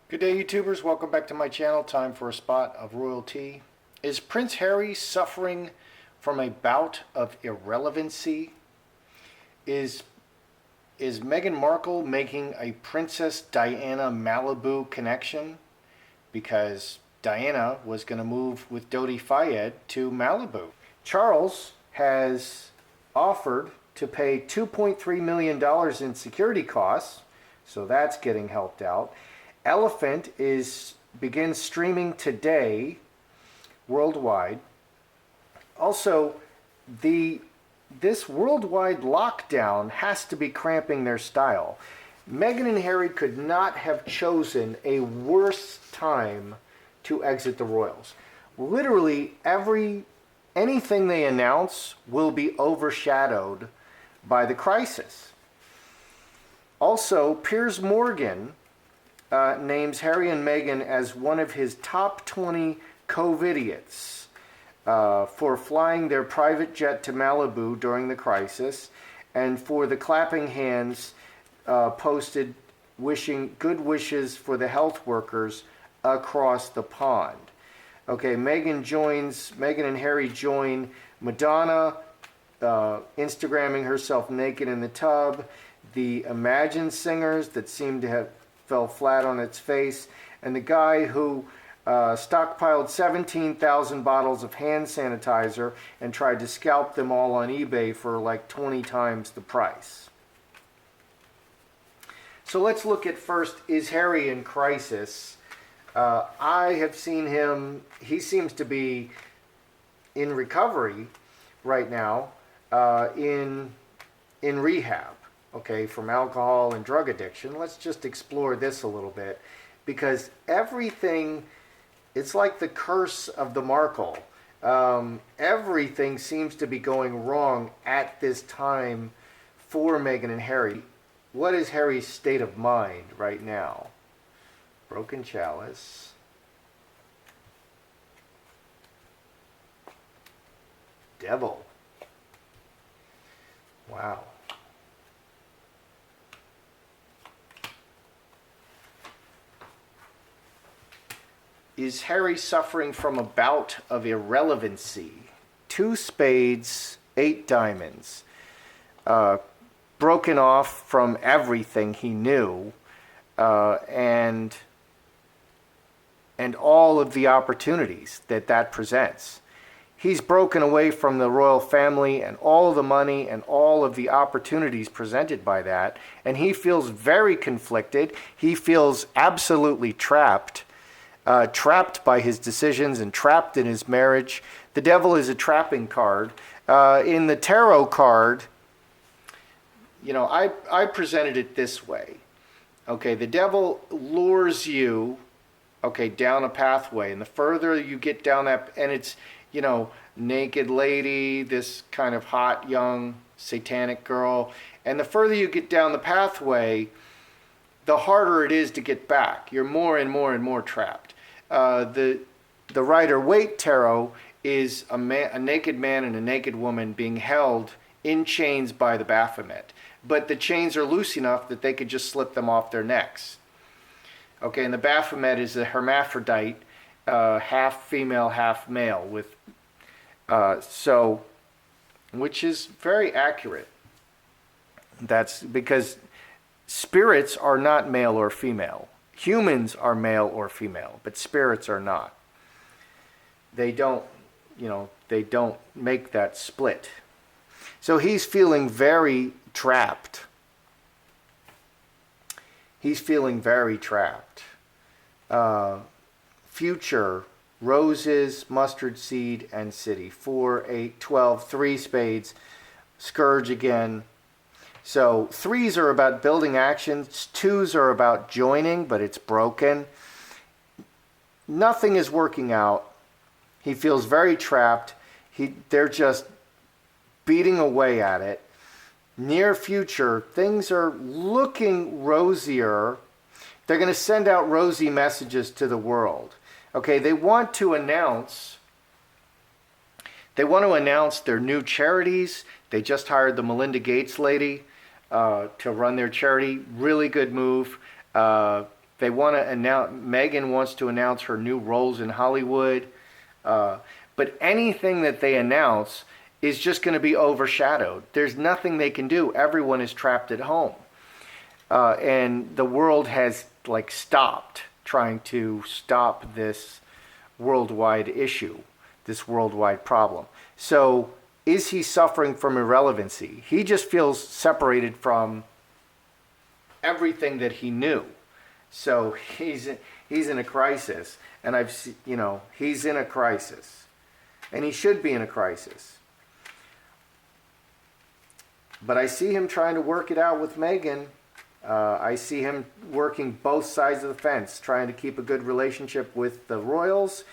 Good day, YouTubers. Welcome back to my channel. Time for a spot of royalty. Is Prince Harry suffering from a bout of irrelevancy? Is Meghan Markle making a Princess Diana Malibu connection? Because Diana was going to move with Dodi Fayed to Malibu. Charles has offered to pay $2.3 million in security costs, so that's getting helped out. Elephant begins streaming today worldwide. Also, this worldwide lockdown has to be cramping their style. Meghan and Harry could not have chosen a worse time to exit the royals. Literally anything they announce will be overshadowed by the crisis. Also, Piers Morgan names Harry and Meghan as one of his top 20 COVIDiots for flying their private jet to Malibu during the crisis, and for the clapping hands posted wishing good wishes for the health workers across the pond. Okay, Meghan and Harry join Madonna Instagramming herself naked in the tub, the Imagine singers that seem to have fell flat on its face, and the guy who stockpiled 17,000 bottles of hand sanitizer and tried to scalp them all on eBay for like 20 times the price. So let's look at first, is Harry in crisis? I have seen him, he seems to be in recovery right now, in rehab. Okay, from alcohol and drug addiction. Let's just explore this a little bit, because everything, it's like the curse of the Markle. Everything seems to be going wrong at this time for Meghan and Harry. What is Harry's state of mind right now? Broken chalice. Devil. Wow. Is Harry suffering from a bout of irrelevancy? 2 spades, 8 diamonds. Broken off from everything he knew, and all of the opportunities that presents. He's broken away from the royal family and all the money and all of the opportunities presented by that, and he feels very conflicted. He feels absolutely trapped. Trapped by his decisions and trapped in his marriage. The devil is a trapping card. In the tarot card, you know, I presented it this way. Okay, the devil lures you, okay, down a pathway, and the further you get down that, and it's, you know, naked lady, this kind of hot young satanic girl, and the further you get down the pathway, the harder it is to get back. You're more and more and more trapped. The Rider-Waite tarot is a naked man and a naked woman being held in chains by the Baphomet, but the chains are loose enough that they could just slip them off their necks. Okay, and the Baphomet is a hermaphrodite, half female, half male, with which is very accurate. That's because spirits are not male or female. Humans are male or female, but spirits are not. They don't, you know, they don't make that split. So he's feeling very trapped. He's feeling very trapped. Future, roses, mustard seed, and city. 4, 8, 12, 3 spades, scourge again. So 3s are about building actions, 2s are about joining, but it's broken. Nothing is working out. He feels very trapped. They're just beating away at it. Near future, things are looking rosier. They're going to send out rosy messages to the world. Okay, they want to announce their new charities. They just hired the Melinda Gates lady to run their charity. Really good move. They want to announce, Meghan wants to announce her new roles in Hollywood. But anything that they announce is just going to be overshadowed. There's nothing they can do. Everyone is trapped at home. And the world has like stopped trying to stop this worldwide issue, this worldwide problem. So is he suffering from irrelevancy? He just feels separated from everything that he knew. So he's in a crisis, and he's in a crisis, and he should be in a crisis. But I see him trying to work it out with Meghan. I see him working both sides of the fence, trying to keep a good relationship with the royals,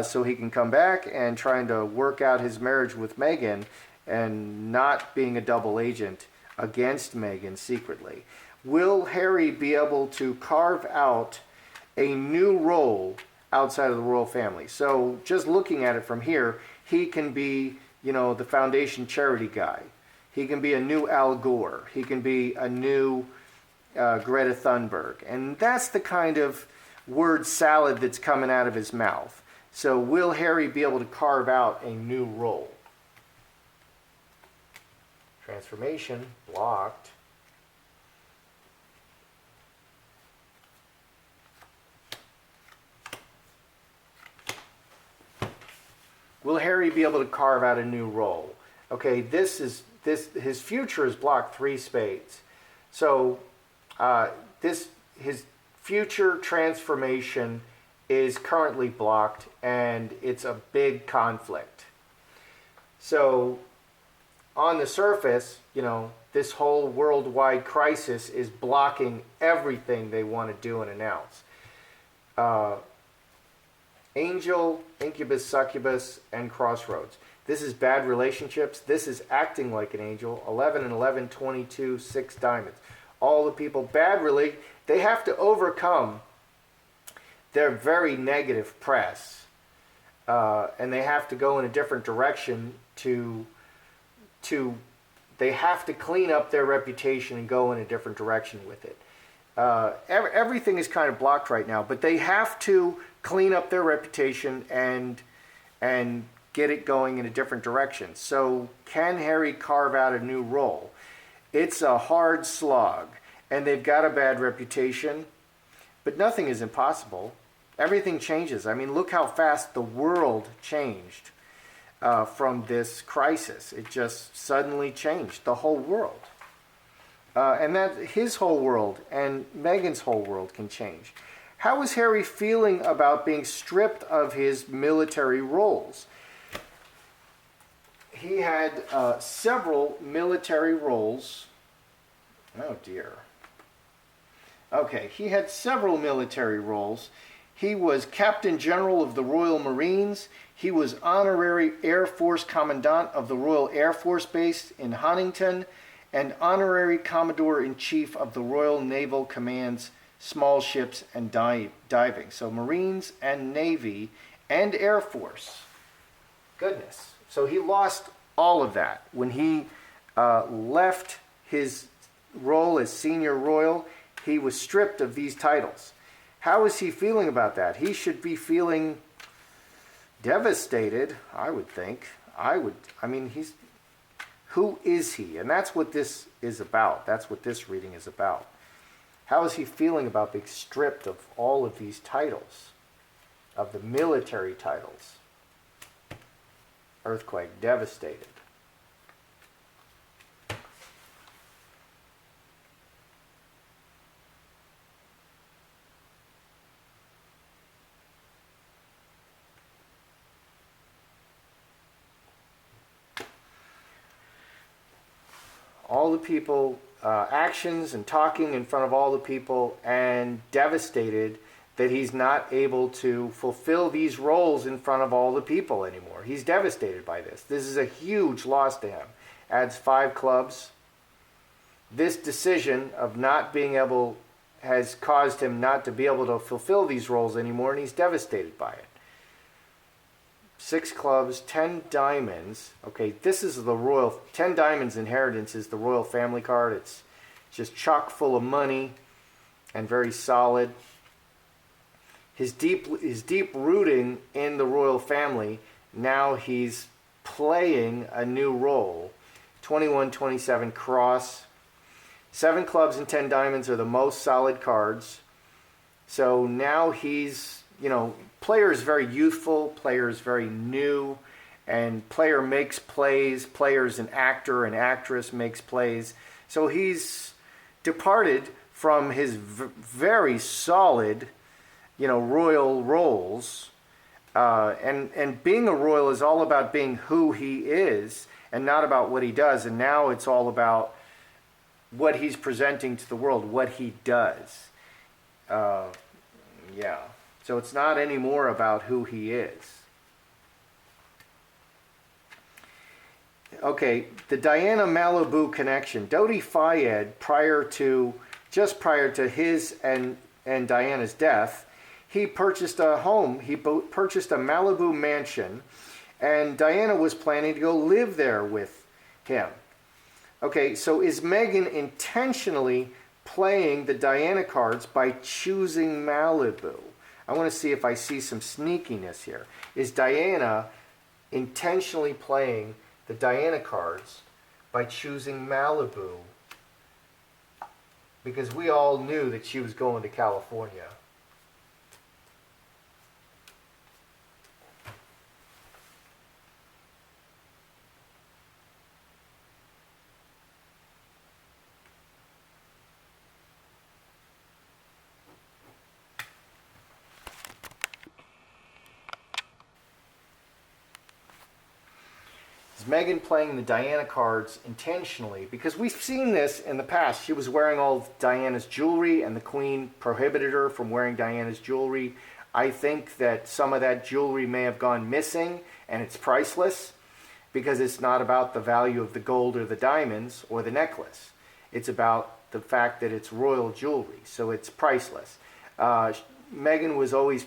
so he can come back, and trying to work out his marriage with Meghan, and not being a double agent against Meghan secretly. Will Harry be able to carve out a new role outside of the royal family? So just looking at it from here, he can be, the foundation charity guy. He can be a new Al Gore. He can be a new Greta Thunberg. And that's the kind of word salad that's coming out of his mouth. So will Harry be able to carve out a new role? Transformation, blocked. Will Harry be able to carve out a new role? Okay, his future is blocked 3 spades. So his future transformation is currently blocked, and it's a big conflict. So on the surface, this whole worldwide crisis is blocking everything they want to do and announce. Angel, incubus, succubus, and crossroads. This is bad relationships. This is acting like an angel. 11 and 11, 22, 6 diamonds. All the people, they have to overcome their very negative press. And they have to go in a different direction they have to clean up their reputation and go in a different direction with it. Everything is kind of blocked right now, but they have to clean up their reputation and get it going in a different direction. So can Harry carve out a new role? It's a hard slog, and they've got a bad reputation, but nothing is impossible. Everything changes. I mean, look how fast the world changed from this crisis. It just suddenly changed the whole world. And that his whole world and Meghan's whole world can change. How is Harry feeling about being stripped of his military roles? He had several military roles. Oh dear. Okay, he had several military roles. He was Captain General of the Royal Marines. He was Honorary Air Force Commandant of the Royal Air Force Base in Huntington, and Honorary Commodore-in-Chief of the Royal Naval Command's Small Ships and Diving. So Marines and Navy and Air Force. Goodness. So he lost all of that. When he left his role as Senior Royal, he was stripped of these titles. How is he feeling about that? He should be feeling devastated, I would think. Who is he? And that's what this is about. That's what this reading is about. How is he feeling about being stripped of all of these titles, of the military titles? Earthquake, devastated. All the people, actions and talking in front of all the people, and devastated that he's not able to fulfill these roles in front of all the people anymore. He's devastated by this. This is a huge loss to him. Adds 5 clubs. This decision of not being able has caused him not to be able to fulfill these roles anymore, and he's devastated by it. 6 clubs, 10 diamonds. Okay, this is the royal, 10 diamonds inheritance is the royal family card. It's just chock full of money and very solid. his deep rooting in the royal family. Now he's playing a new role. 21, 27 cross. 7 clubs and 10 diamonds are the most solid cards. So now he's, player is very youthful, player is very new, and player makes plays. Player's an actor, an actress makes plays. So he's departed from his very solid, royal roles. And being a royal is all about being who he is and not about what he does. And now it's all about what he's presenting to the world, what he does. Yeah. So it's not anymore about who he is. Okay, the Diana Malibu connection. Dodi Fayed, just prior to his and Diana's death, he purchased a home. He purchased a Malibu mansion, and Diana was planning to go live there with him. Okay, so is Meghan intentionally playing the Diana cards by choosing Malibu? I want to see if I see some sneakiness here. Is Diana intentionally playing the Diana cards by choosing Malibu? Because we all knew that she was going to California. Is Meghan playing the Diana cards intentionally? Because we've seen this in the past. She was wearing all of Diana's jewelry, and the Queen prohibited her from wearing Diana's jewelry. I think that some of that jewelry may have gone missing, and it's priceless, because it's not about the value of the gold or the diamonds or the necklace. It's about the fact that it's royal jewelry, so it's priceless. Meghan was always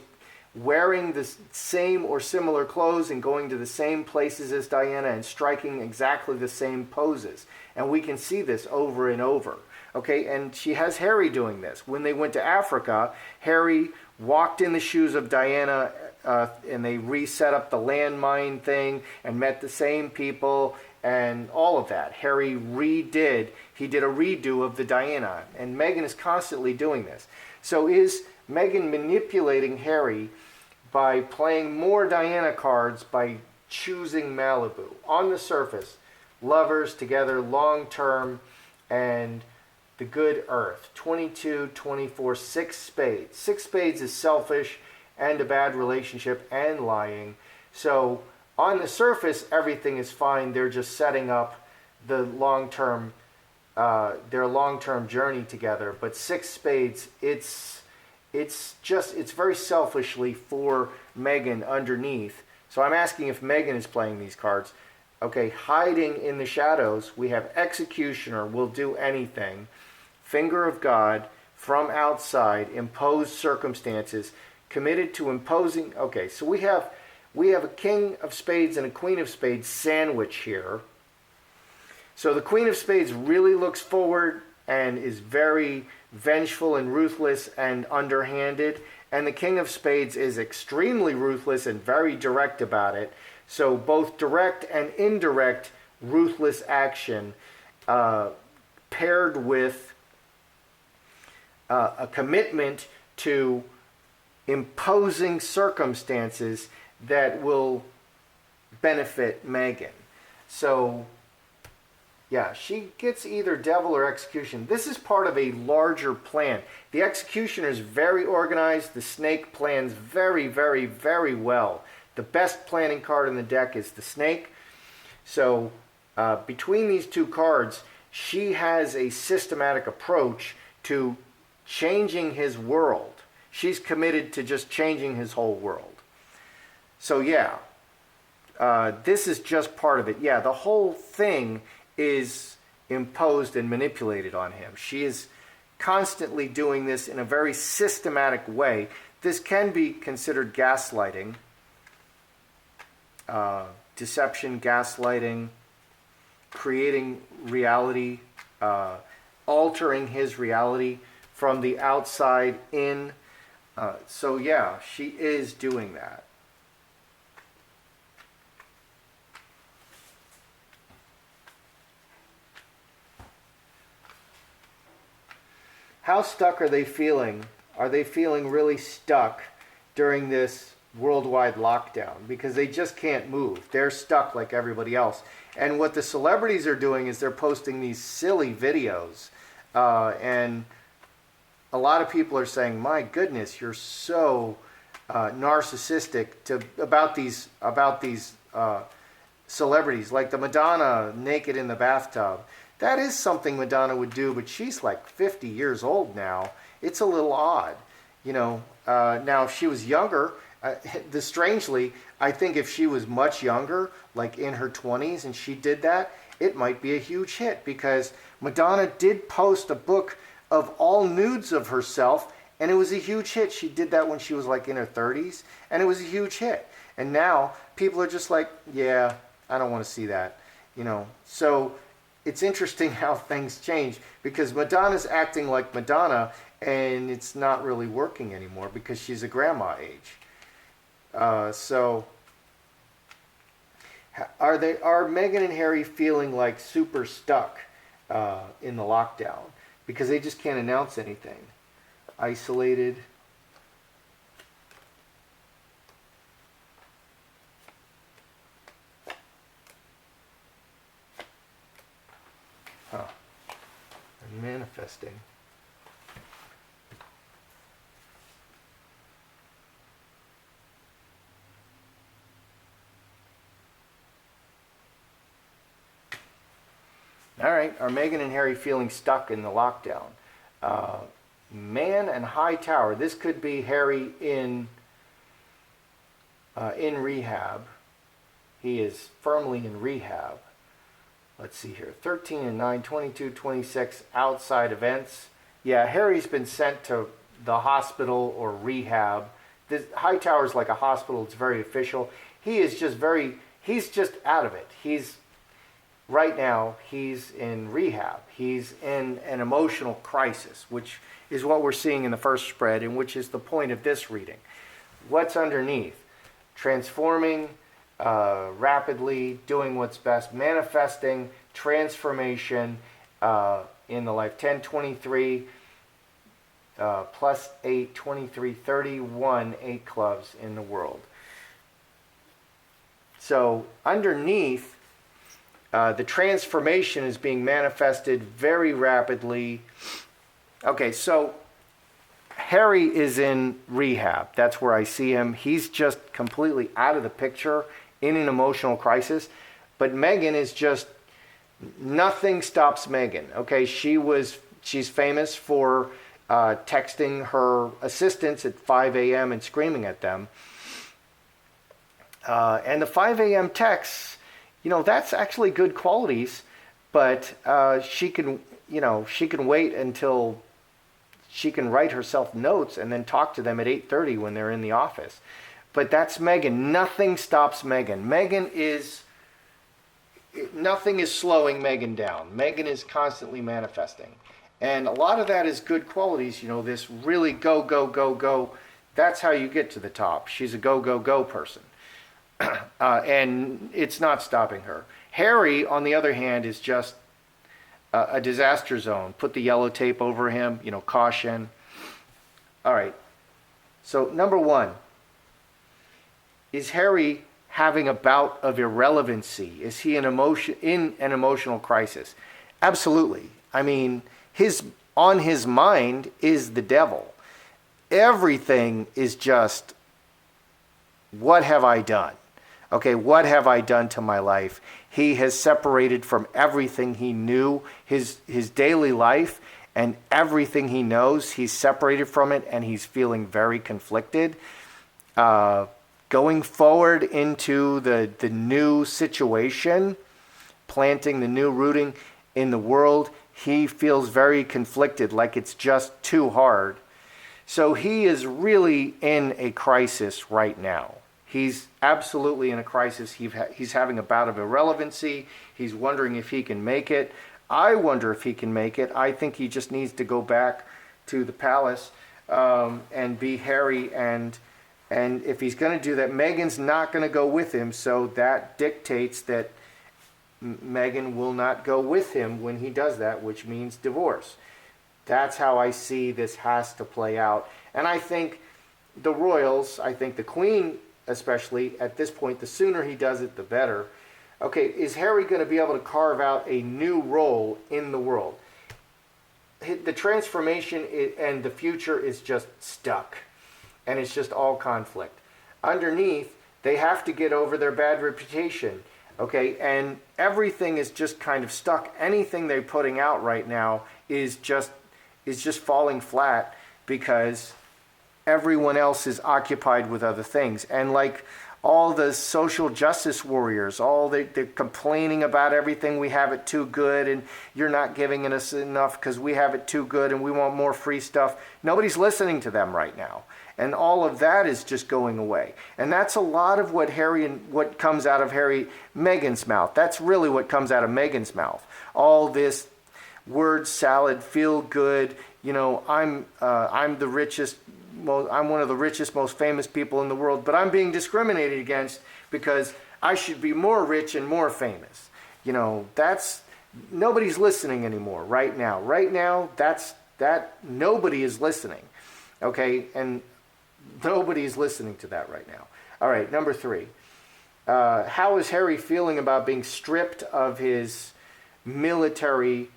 wearing the same or similar clothes and going to the same places as Diana and striking exactly the same poses. And we can see this over and over. Okay, and she has Harry doing this. When they went to Africa, Harry walked in the shoes of Diana, and they reset up the landmine thing and met the same people and all of that. Harry he did a redo of the Diana, and Meghan is constantly doing this. So is Meghan manipulating Harry by playing more Diana cards by choosing Malibu? On the surface, lovers together, long term, and the good earth. 22, 24, 6 spades. 6 spades is selfish and a bad relationship and lying. So on the surface, everything is fine. They're just setting up the long-term, their long-term journey together. But 6 spades, it's very selfishly for Meghan underneath. So I'm asking if Meghan is playing these cards. Okay, hiding in the shadows, we have executioner, will do anything. Finger of God, from outside, imposed circumstances, committed to imposing. Okay, so we have a king of spades and a queen of spades sandwich here. So the queen of spades really looks forward and is very vengeful and ruthless and underhanded, and the king of spades is extremely ruthless and very direct about it. So both direct and indirect ruthless action paired with a commitment to imposing circumstances that will benefit Meghan. So yeah, she gets either devil or execution. This is part of a larger plan. The executioner is very organized. The snake plans very, very, very well. The best planning card in the deck is the snake. So between these two cards, she has a systematic approach to changing his world. She's committed to just changing his whole world. So yeah, this is just part of it. Yeah, the whole thing is imposed and manipulated on him. She is constantly doing this in a very systematic way. This can be considered gaslighting, deception, gaslighting, creating reality, altering his reality from the outside in. So yeah, she is doing that. How stuck are they feeling? Are they feeling really stuck during this worldwide lockdown? Because they just can't move. They're stuck like everybody else. And what the celebrities are doing is they're posting these silly videos. And a lot of people are saying, my goodness, you're so narcissistic about these celebrities, like the Madonna naked in the bathtub. That is something Madonna would do, but she's like 50 years old now. It's a little odd, you know. Now, if she was younger, strangely, I think if she was much younger, like in her 20s, and she did that, it might be a huge hit, because Madonna did post a book of all nudes of herself, and it was a huge hit. She did that when she was like in her 30s, and it was a huge hit. And now people are just like, yeah, I don't want to see that, you know. So it's interesting how things change, because Madonna's acting like Madonna, and it's not really working anymore because she's a grandma age. So are Meghan and Harry feeling like super stuck in the lockdown because they just can't announce anything? Isolated. Huh. And manifesting. All right, are Meghan and Harry feeling stuck in the lockdown? Man and high tower. This could be Harry in rehab. He is firmly in rehab. Let's see here. 13 and 9, 22, 26 outside events. Yeah, Harry's been sent to the hospital or rehab. This high tower is like a hospital. It's very official. He's just out of it. Right now, he's in rehab. He's in an emotional crisis, which is what we're seeing in the first spread, and which is the point of this reading. What's underneath? Transforming rapidly, doing what's best, manifesting, transformation in the life. 10, 23, plus 8, 23, 31, 8 clubs in the world. So underneath, the transformation is being manifested very rapidly. Okay, so Harry is in rehab. That's where I see him. He's just completely out of the picture in an emotional crisis. But Meghan is just, nothing stops Meghan. Okay, she's famous for texting her assistants at 5 a.m. and screaming at them. And the 5 a.m. texts, you know, that's actually good qualities, but she can wait until she can write herself notes and then talk to them at 8:30 when they're in the office. But that's Meghan. Nothing stops Meghan. Nothing is slowing Meghan down. Meghan is constantly manifesting. And a lot of that is good qualities, you know, this really go, go, go, go. That's how you get to the top. She's a go, go, go person. And it's not stopping her. Harry, on the other hand, is just a disaster zone. Put the yellow tape over him, you know, caution. All right. So number one, is Harry having a bout of irrelevancy? Is he in an emotional crisis? Absolutely. I mean, on his mind is the devil. Everything is just, what have I done? Okay, what have I done to my life? He has separated from everything he knew, his daily life, and everything he knows. He's separated from it, and he's feeling very conflicted. Going forward into the new situation, planting the new rooting in the world, he feels very conflicted, like it's just too hard. So he is really in a crisis right now. He's absolutely in a crisis. He's having a bout of irrelevancy. He's wondering if he can make it. I wonder if he can make it. I think he just needs to go back to the palace and be Harry, and if he's going to do that, Meghan's not going to go with him, so that dictates that Meghan will not go with him when he does that, which means divorce. That's how I see this has to play out. And I think the royals, I think the Queen especially, at this point, the sooner he does it, the better. Okay, is Harry going to be able to carve out a new role in the world? The transformation and the future is just stuck. And it's just all conflict. Underneath, they have to get over their bad reputation. Okay, and everything is just kind of stuck. Anything they're putting out right now is just falling flat because everyone else is occupied with other things. And like all the social justice warriors, they're complaining about everything. We have it too good and you're not giving us enough because we have it too good and we want more free stuff. Nobody's listening to them right now. And all of that is just going away. And that's a lot of what what comes out of Meghan's mouth. That's really what comes out of Meghan's mouth. All this word salad, feel good, I'm the richest, I'm one of the richest, most famous people in the world, but I'm being discriminated against because I should be more rich and more famous. Nobody's listening anymore right now. Right now, nobody is listening. Okay, and nobody's listening to that right now. All right, number 3. How is Harry feeling about being stripped of his military,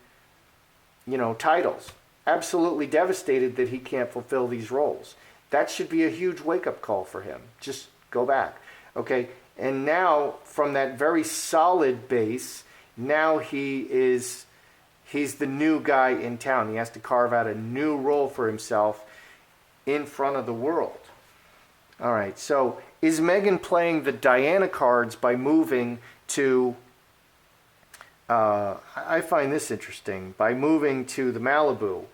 titles? Absolutely devastated that he can't fulfill these roles. That should be a huge wake-up call for him. Just go back. Okay, and now from that very solid base, now he's the new guy in town. He has to carve out a new role for himself in front of the world. All right, so is Meghan playing the Diana cards by moving to, I find this interesting, by moving to the Malibu?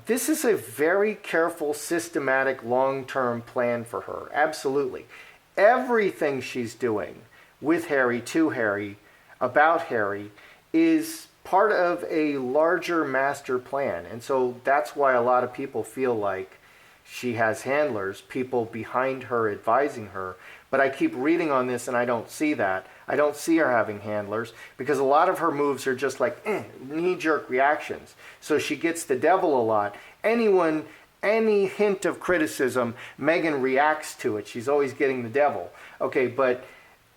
This is a very careful, systematic, long-term plan for her. Absolutely. Everything she's doing with Harry, to Harry, about Harry, is part of a larger master plan. And so that's why a lot of people feel like she has handlers, people behind her advising her. But I keep reading on this and I don't see that. I don't see her having handlers because a lot of her moves are just like knee-jerk reactions. So she gets the devil a lot. Any hint of criticism, Meghan reacts to it. She's always getting the devil. Okay, but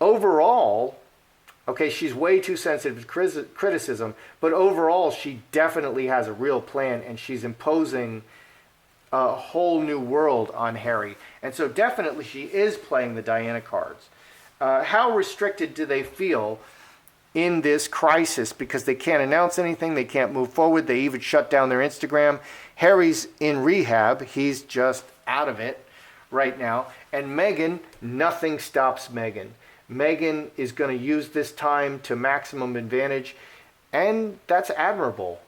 overall, okay, she's way too sensitive to criticism, but overall she definitely has a real plan and she's imposing a whole new world on Harry. And so definitely she is playing the Diana cards. How restricted do they feel in this crisis? Because they can't announce anything, they can't move forward, they even shut down their Instagram. Harry's in rehab, he's just out of it right now. And Meghan, nothing stops Meghan. Meghan is going to use this time to maximum advantage, and that's admirable.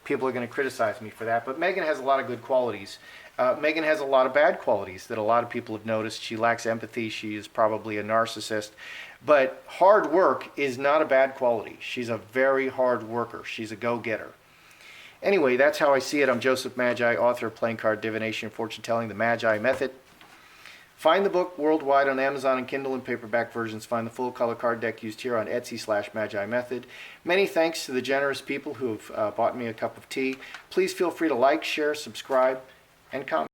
People are going to criticize me for that, but Meghan has a lot of good qualities. Meghan has a lot of bad qualities that a lot of people have noticed. She lacks empathy. She is probably a narcissist. But hard work is not a bad quality. She's a very hard worker. She's a go-getter. Anyway, that's how I see it. I'm Joseph Magi, author of Playing Card Divination and Fortune Telling, The Magi Method. Find the book worldwide on Amazon and Kindle and paperback versions. Find the full color card deck used here on Etsy/Magi Method. Many thanks to the generous people who have bought me a cup of tea. Please feel free to like, share, subscribe, and comment.